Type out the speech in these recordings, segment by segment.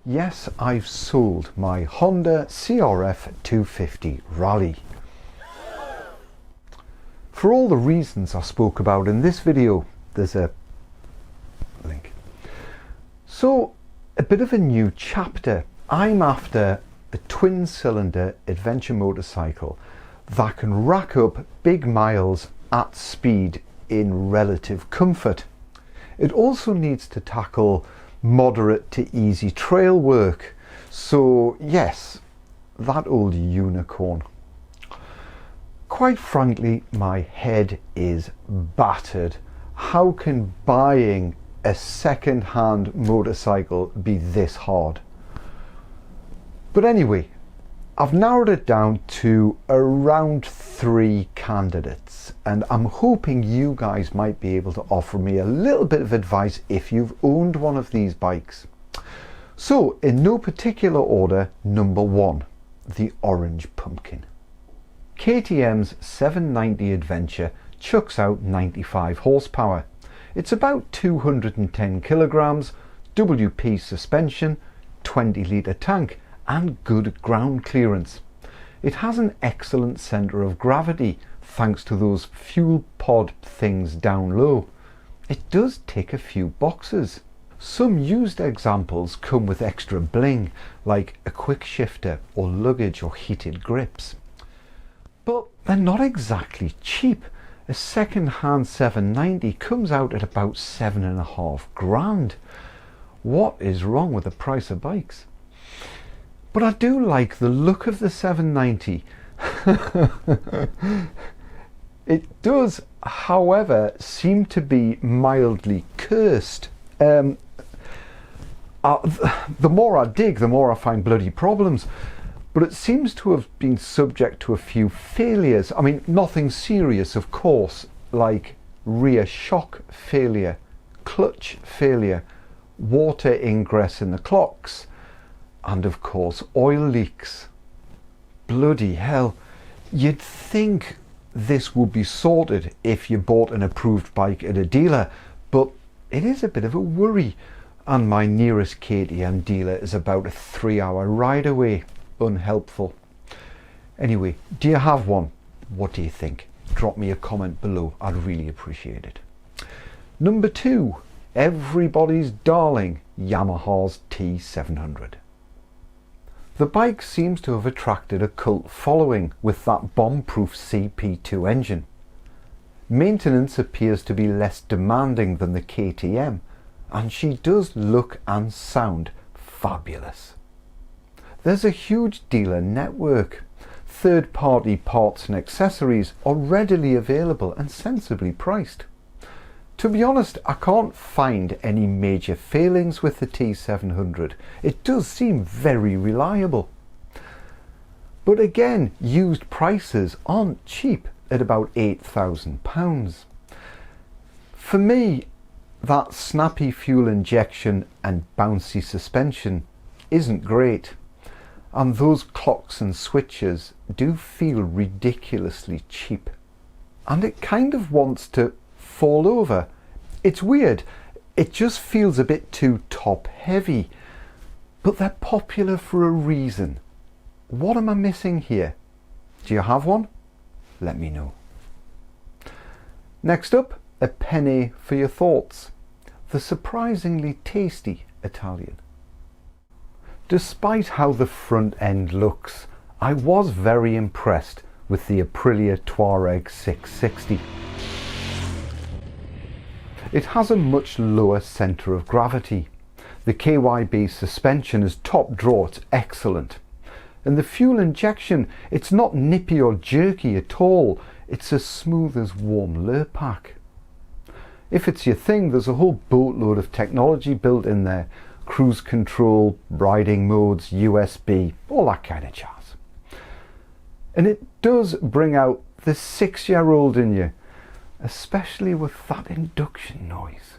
Yes, I've sold my Honda CRF 250 Rally. For all the reasons I spoke about in this video, there's a link. So, a bit of a new chapter. I'm after a twin-cylinder adventure motorcycle that can rack up big miles at speed in relative comfort. It also needs to tackle moderate to easy trail work. So yes, that old unicorn. Quite frankly, my head is battered. How can buying a second-hand motorcycle be this hard? But anyway, I've narrowed it down to around 3 candidates, and I'm hoping you guys might be able to offer me a little bit of advice if you've owned one of these bikes. So, in no particular order, number 1, the Orange Pumpkin. KTM's 790 Adventure chucks out 95 horsepower. It's about 210 kilograms, WP suspension, 20 litre tank, and good ground clearance. It has an excellent centre of gravity thanks to those fuel pod things down low. It does tick a few boxes. Some used examples come with extra bling like a quick shifter or luggage or heated grips. But they're not exactly cheap. A second-hand 790 comes out at about 7.5 grand. What is wrong with the price of bikes? But I do like the look of the 790. It does, however, seem to be mildly cursed. The more I dig, the more I find bloody problems. But it seems to have been subject to a few failures. I mean, nothing serious, of course, like rear shock failure, clutch failure, water ingress in the clocks, and of course oil leaks. Bloody hell, you'd think this would be sorted if you bought an approved bike at a dealer, but it is a bit of a worry, and my nearest KTM dealer is about a 3-hour ride away. Unhelpful. Anyway, do you have one? What do you think? Drop me a comment below, I'd really appreciate it. Number 2, everybody's darling, Yamaha's T700. The bike seems to have attracted a cult following with that bomb-proof CP2 engine. Maintenance appears to be less demanding than the KTM, and she does look and sound fabulous. There's a huge dealer network. Third-party parts and accessories are readily available and sensibly priced. To be honest, I can't find any major failings with the T700. It does seem very reliable. But again, used prices aren't cheap at about £8,000. For me, that snappy fuel injection and bouncy suspension isn't great. And those clocks and switches do feel ridiculously cheap. And it kind of wants to fall over. It's weird. It just feels a bit too top heavy. But they're popular for a reason. What am I missing here? Do you have one? Let me know. Next up, a penny for your thoughts. The surprisingly tasty Italian. Despite how the front end looks, I was very impressed with the Aprilia Touareg 660. It has a much lower centre of gravity. The KYB suspension is top draw, it's excellent. And the fuel injection, it's not nippy or jerky at all, it's as smooth as warm Lurpak. If it's your thing, there's a whole boatload of technology built in there. Cruise control, riding modes, USB, all that kind of jazz. And it does bring out the 6-year-old in you, especially with that induction noise.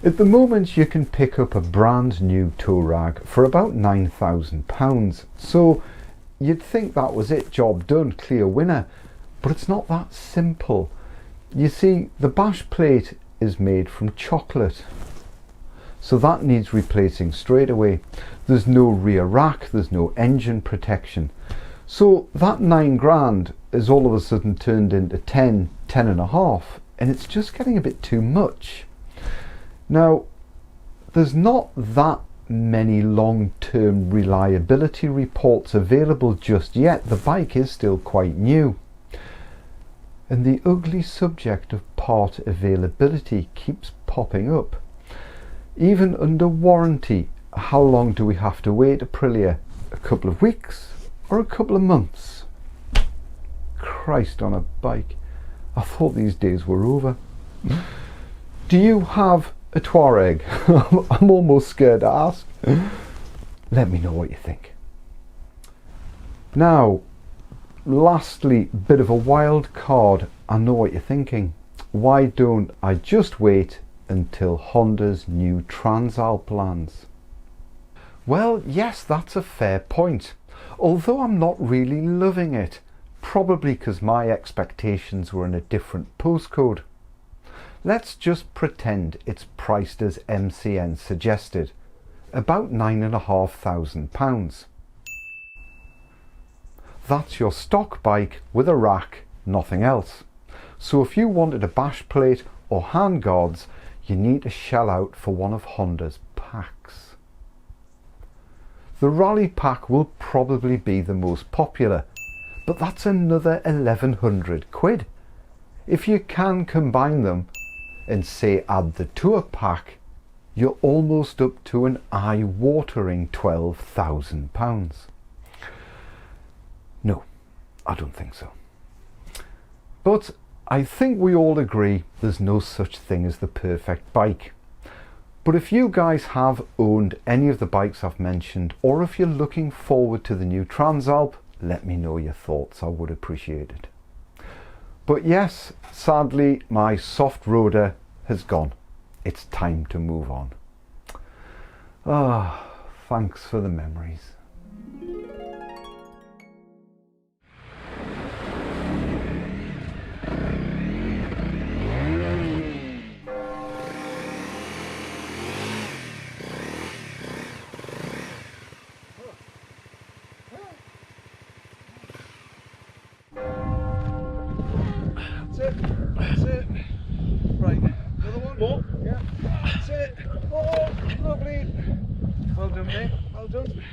At the moment you can pick up a brand new Touareg for about £9,000, so you'd think that was it, job done, clear winner. But it's not that simple. You see, the bash plate is made from chocolate, so that needs replacing straight away. There's no rear rack, there's no engine protection. So that 9 grand is all of a sudden turned into 10 and a half, and it's just getting a bit too much. Now, there's not that many long-term reliability reports available just yet. The bike is still quite new. And the ugly subject of part availability keeps popping up. Even under warranty, how long do we have to wait, Aprilia? A couple of weeks or a couple of months? Christ on a bike. I thought these days were over. Do you have a Touareg? I'm almost scared to ask. Let me know what you think. Now, lastly, bit of a wild card. I know what you're thinking. Why don't I just wait until Honda's new Transalp lands? Well, yes, that's a fair point. Although I'm not really loving it. Probably because my expectations were in a different postcode. Let's just pretend it's priced as MCN suggested. About £9,500. That's your stock bike with a rack, nothing else. So if you wanted a bash plate or handguards, you need to shell out for one of Honda's packs. The Rally Pack will probably be the most popular, but that's another 1,100 quid. If you can combine them and say add the Tour Pack, you're almost up to an eye-watering £12,000. No, I don't think so. But I think we all agree there's no such thing as the perfect bike. But if you guys have owned any of the bikes I've mentioned, or if you're looking forward to the new Transalp, let me know your thoughts. I would appreciate it. But yes, sadly, my soft roader has gone. It's time to move on. Ah, thanks for the memories. That's it. Right, another one more. Yeah, that's it. Oh, lovely. Well done, mate. Well done.